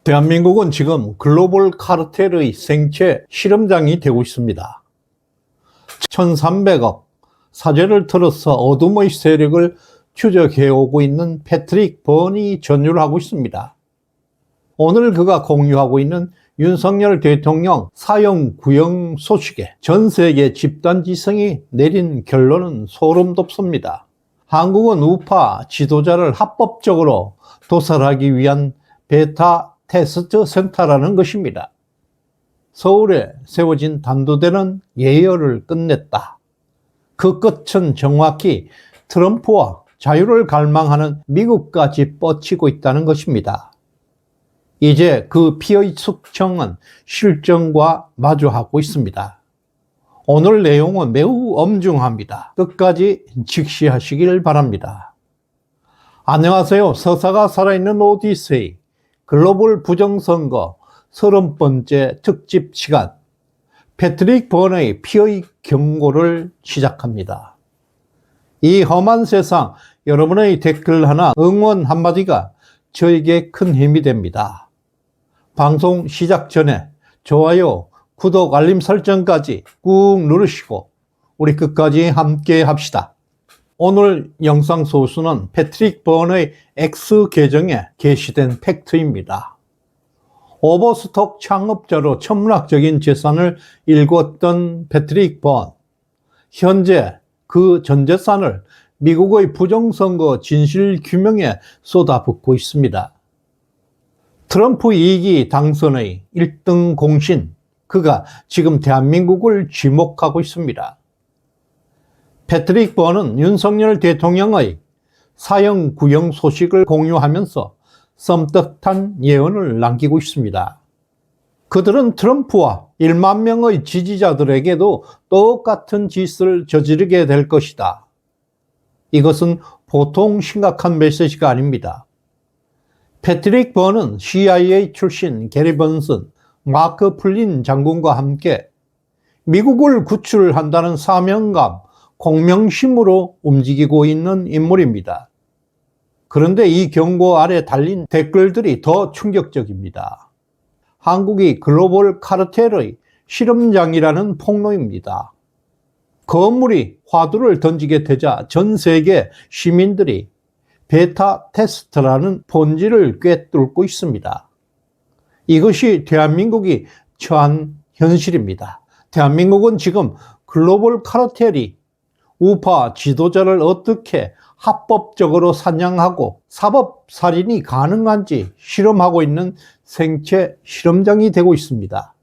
대한민국은 지금 글로벌 카르텔의 생체 실험장이 되고 있습니다. 1300억 사제를 틀어서 어둠의 세력을 추적해오고 있는 패트릭 버니 전유를 하고 있습니다. 오늘 그가 공유하고 있는 윤석열 대통령 사형 구형 소식에 전 세계 집단지성이 내린 결론은 소름 돋습니다. 한국은 우파 지도자를 합법적으로 도살하기 위한 베타 테스트 센터라는 것입니다. 서울에 세워진 단두대는 예열을 끝냈다. 그 끝은 정확히 트럼프와 자유를 갈망하는 미국까지 뻗치고 있다는 것입니다. 이제 그 피의 숙청은 실정과 마주하고 있습니다. 오늘 내용은 매우 엄중합니다. 끝까지 직시하시길 바랍니다. 안녕하세요. 서사가 살아있는 오디세이 글로벌 부정선거 30번째 특집 시간 패트릭 버니의 피의 경고를 시작합니다. 이 험한 세상, 여러분의 댓글 하나, 응원 한마디가 저에게 큰 힘이 됩니다. 방송 시작 전에 좋아요, 구독, 알림 설정까지 꾹 누르시고 우리 끝까지 함께 합시다. 오늘 영상 소수는 패트릭 버니의 X 계정에 게시된 팩트입니다. 오버스톡 창업자로 천문학적인 재산을 일궜던 패트릭 버니. 현재 그 전 재산을 미국의 부정선거 진실규명에 쏟아붓고 있습니다. 트럼프 2기 당선의 1등 공신, 그가 지금 대한민국을 지목하고 있습니다. 패트릭 버니는 윤석열 대통령의 사형 구형 소식을 공유하면서 섬뜩한 예언을 남기고 있습니다. 그들은 트럼프와 1만 명의 지지자들에게도 똑같은 짓을 저지르게 될 것이다. 이것은 보통 심각한 메시지가 아닙니다. 패트릭 버니는 CIA 출신 게리 번슨, 마크 플린 장군과 함께 미국을 구출한다는 사명감, 공명심으로 움직이고 있는 인물입니다. 그런데 이 경고 아래 달린 댓글들이 더 충격적입니다. 한국이 글로벌 카르텔의 실험장이라는 폭로입니다. 건물이 화두를 던지게 되자 전 세계 시민들이 베타 테스트라는 본질을 꿰뚫고 있습니다. 이것이 대한민국이 처한 현실입니다. 대한민국은 지금 글로벌 카르텔이 우파 지도자를 어떻게 합법적으로 사냥하고 사법살인이 가능한지 실험하고 있는 생체 실험장이 되고 있습니다.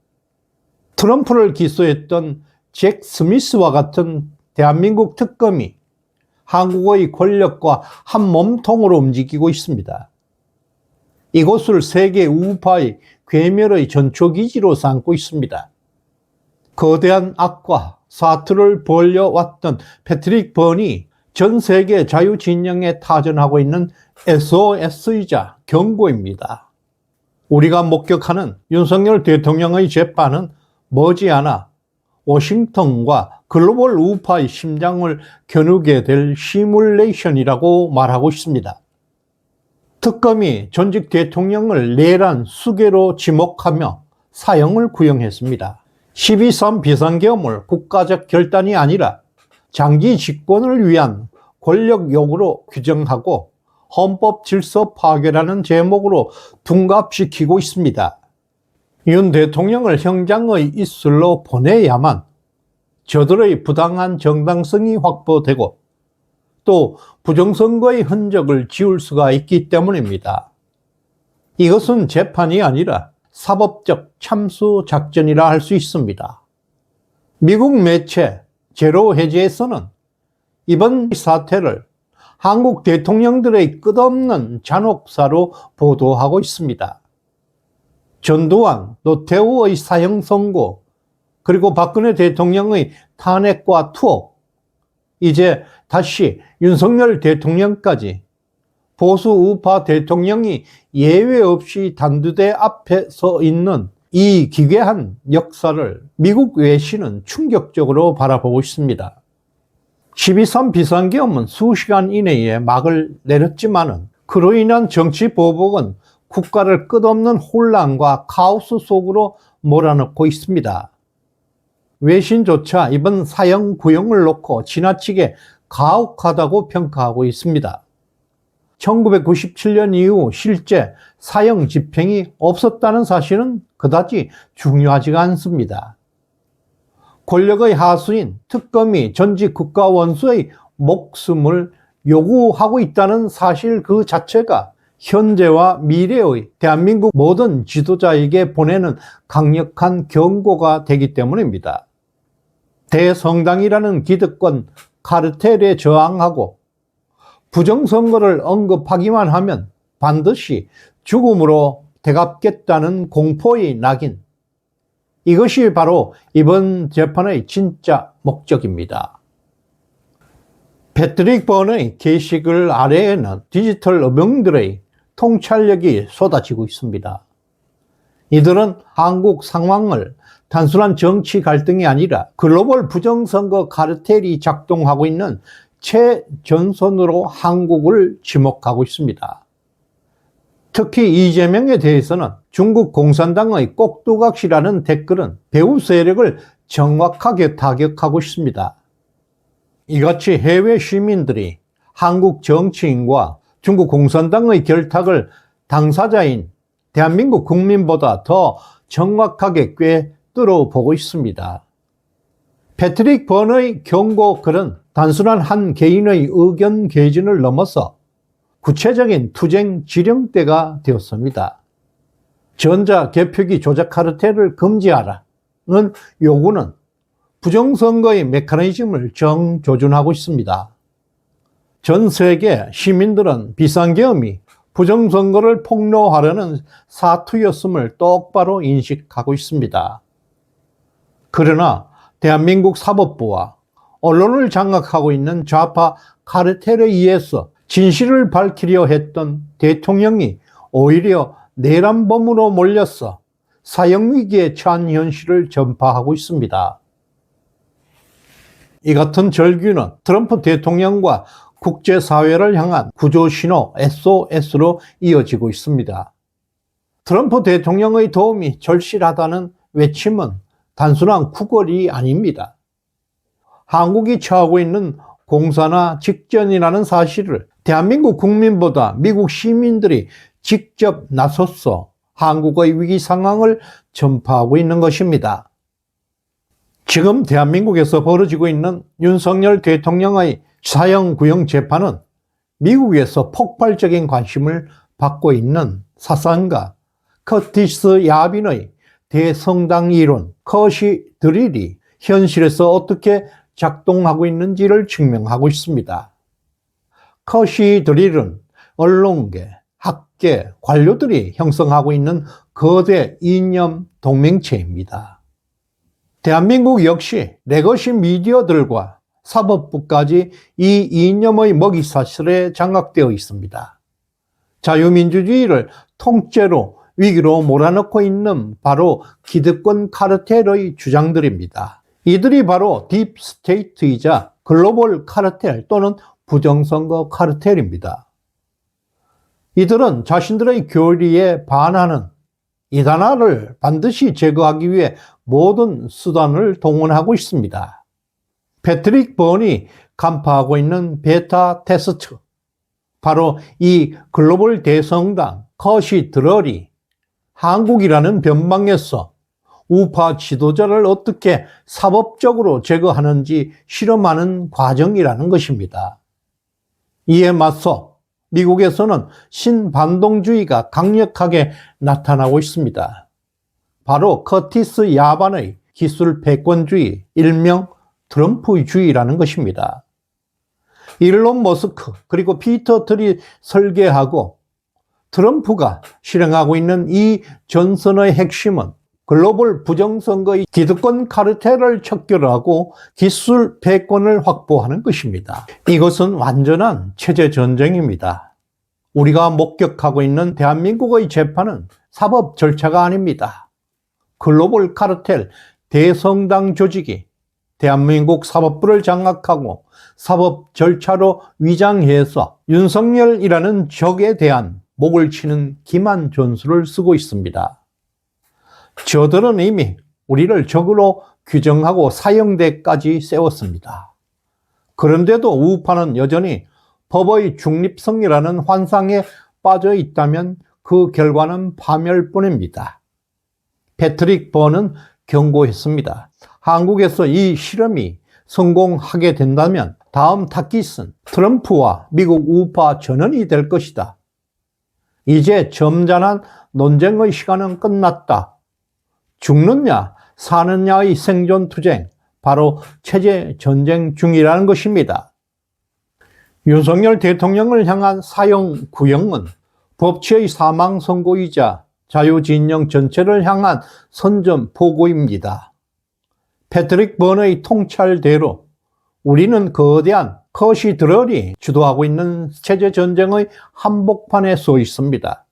트럼프를 기소했던 잭 스미스와 같은 대한민국 특검이 한국의 권력과 한 몸통으로 움직이고 있습니다. 이곳을 세계 우파의 괴멸의 전초기지로 삼고 있습니다. 거대한 악과 사투를 벌려왔던 패트릭 버니, 전 세계 자유진영에 타전하고 있는 SOS이자 경고입니다. 우리가 목격하는 윤석열 대통령의 재판은 머지않아 워싱턴과 글로벌 우파의 심장을 겨누게 될 시뮬레이션이라고 말하고 있습니다. 특검이 전직 대통령을 내란 수괴로 지목하며 사형을 구형했습니다. 12.3 비상계엄을 국가적 결단이 아니라 장기 집권을 위한 권력욕으로 규정하고 헌법 질서 파괴라는 제목으로 둔갑시키고 있습니다. 윤 대통령을 형장의 이슬로 보내야만 저들의 부당한 정당성이 확보되고 또 부정선거의 흔적을 지울 수가 있기 때문입니다. 이것은 재판이 아니라 사법적 참수 작전이라 할 수 있습니다. 미국 매체 제로 해지에서는 이번 사태를 한국 대통령들의 끝없는 잔혹사로 보도하고 있습니다. 전두환, 노태우의 사형 선고, 그리고 박근혜 대통령의 탄핵과 투옥, 이제 다시 윤석열 대통령까지 보수 우파 대통령이 예외 없이 단두대 앞에 서 있는 이 기괴한 역사를 미국 외신은 충격적으로 바라보고 있습니다. 12.3 비상계엄은 수시간 이내에 막을 내렸지만은 그로 인한 정치 보복은 국가를 끝없는 혼란과 카오스 속으로 몰아넣고 있습니다. 외신조차 이번 사형 구형을 놓고 지나치게 가혹하다고 평가하고 있습니다. 1997년 이후 실제 사형 집행이 없었다는 사실은 그다지 중요하지가 않습니다. 권력의 하수인 특검이 전직 국가원수의 목숨을 요구하고 있다는 사실 그 자체가 현재와 미래의 대한민국 모든 지도자에게 보내는 강력한 경고가 되기 때문입니다. 대성당이라는 기득권 카르텔에 저항하고 부정선거를 언급하기만 하면 반드시 죽음으로 되갚겠다는 공포의 낙인. 이것이 바로 이번 재판의 진짜 목적입니다. 패트릭 번의 게시글 아래에는 디지털 어명들의 통찰력이 쏟아지고 있습니다. 이들은 한국 상황을 단순한 정치 갈등이 아니라 글로벌 부정선거 카르텔이 작동하고 있는 최전선으로 한국을 지목하고 있습니다. 특히 이재명에 대해서는 중국 공산당의 꼭두각시라는 댓글은 배후 세력을 정확하게 타격하고 있습니다. 이같이 해외 시민들이 한국 정치인과 중국 공산당의 결탁을 당사자인 대한민국 국민보다 더 정확하게 꿰뚫어 보고 있습니다. 패트릭 번의 경고 글은 단순한 한 개인의 의견 개진을 넘어서 구체적인 투쟁 지령대가 되었습니다. 전자개표기 조작 카르텔을 금지하라는 요구는 부정선거의 메커니즘을 정조준하고 있습니다. 전 세계 시민들은 비상계엄이 부정선거를 폭로하려는 사투였음을 똑바로 인식하고 있습니다. 그러나 대한민국 사법부와 언론을 장악하고 있는 좌파 카르텔에 의해서 진실을 밝히려 했던 대통령이 오히려 내란범으로 몰려서 사형위기에 처한 현실을 전파하고 있습니다. 이 같은 절규는 트럼프 대통령과 국제사회를 향한 구조신호 SOS로 이어지고 있습니다. 트럼프 대통령의 도움이 절실하다는 외침은 단순한 구걸이 아닙니다. 한국이 처하고 있는 공산화 직전이라는 사실을 대한민국 국민보다 미국 시민들이 직접 나서서 한국의 위기 상황을 전파하고 있는 것입니다. 지금 대한민국에서 벌어지고 있는 윤석열 대통령의 사형 구형 재판은 미국에서 폭발적인 관심을 받고 있는 사상가 커티스 야빈의 대성당 이론 커시 드릴이 현실에서 어떻게 작동하고 있는지를 증명하고 있습니다. 커시 드릴은 언론계, 학계, 관료들이 형성하고 있는 거대 이념 동맹체입니다. 대한민국 역시 레거시 미디어들과 사법부까지 이 이념의 먹이사슬에 장악되어 있습니다. 자유민주주의를 통째로 위기로 몰아넣고 있는 바로 기득권 카르텔의 주장들입니다. 이들이 바로 딥스테이트이자 글로벌 카르텔 또는 부정선거 카르텔입니다. 이들은 자신들의 교리에 반하는 이단화를 반드시 제거하기 위해 모든 수단을 동원하고 있습니다. 패트릭 번이 간파하고 있는 베타 테스트, 바로 이 글로벌 대성당 커시 드럴이 한국이라는 변방에서 우파 지도자를 어떻게 사법적으로 제거하는지 실험하는 과정이라는 것입니다. 이에 맞서 미국에서는 신반동주의가 강력하게 나타나고 있습니다. 바로 커티스 야반의 기술 패권주의, 일명 트럼프주의라는 것입니다. 일론 머스크 그리고 피터 틀이 설계하고 트럼프가 실행하고 있는 이 전선의 핵심은 글로벌 부정선거의 기득권 카르텔을 척결하고 기술 패권을 확보하는 것입니다. 이것은 완전한 체제 전쟁입니다. 우리가 목격하고 있는 대한민국의 재판은 사법 절차가 아닙니다. 글로벌 카르텔 대성당 조직이 대한민국 사법부를 장악하고 사법 절차로 위장해서 윤석열이라는 적에 대한 목을 치는 기만 전술을 쓰고 있습니다. 저들은 이미 우리를 적으로 규정하고 사형대까지 세웠습니다. 그런데도 우파는 여전히 법의 중립성이라는 환상에 빠져 있다면 그 결과는 파멸뿐입니다. 패트릭 버는 경고했습니다. 한국에서 이 실험이 성공하게 된다면 다음 타깃은 트럼프와 미국 우파 전원이 될 것이다. 이제 점잖은 논쟁의 시간은 끝났다. 죽느냐 사느냐의 생존투쟁, 바로 체제 전쟁 중이라는 것입니다. 윤석열 대통령을 향한 사형 구형은 법치의 사망 선고이자 자유진영 전체를 향한 선전포고입니다. 패트릭 번의 통찰대로 우리는 거대한 커시드럴이 주도하고 있는 체제 전쟁의 한복판에 서 있습니다.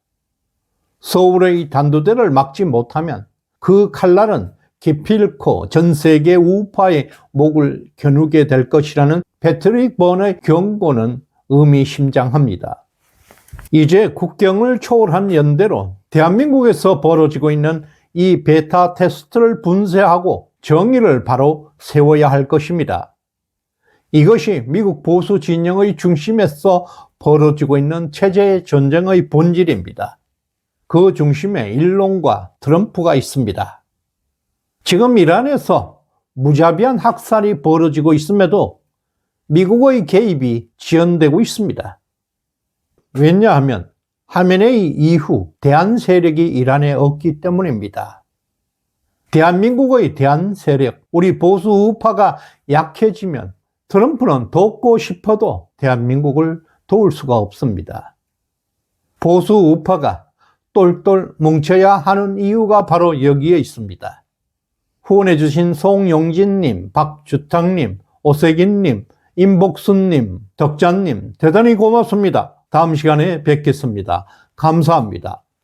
서울의 단두대를 막지 못하면 그 칼날은 기필코 전 세계 우파의 목을 겨누게 될 것이라는 패트릭 번의 경고는 의미심장합니다. 이제 국경을 초월한 연대로 대한민국에서 벌어지고 있는 이 베타 테스트를 분쇄하고 정의를 바로 세워야 할 것입니다. 이것이 미국 보수 진영의 중심에서 벌어지고 있는 체제 전쟁의 본질입니다. 그 중심에 일론과 트럼프가 있습니다. 지금 이란에서 무자비한 학살이 벌어지고 있음에도 미국의 개입이 지연되고 있습니다. 왜냐하면 하메네이 이후 대한 세력이 이란에 없기 때문입니다. 대한민국의 대한 세력, 우리 보수 우파가 약해지면 트럼프는 돕고 싶어도 대한민국을 도울 수가 없습니다. 보수 우파가 똘똘 뭉쳐야 하는 이유가 바로 여기에 있습니다. 후원해주신 송용진님, 박주탁님, 오세긴님, 임복순님, 덕자님 대단히 고맙습니다. 다음 시간에 뵙겠습니다. 감사합니다.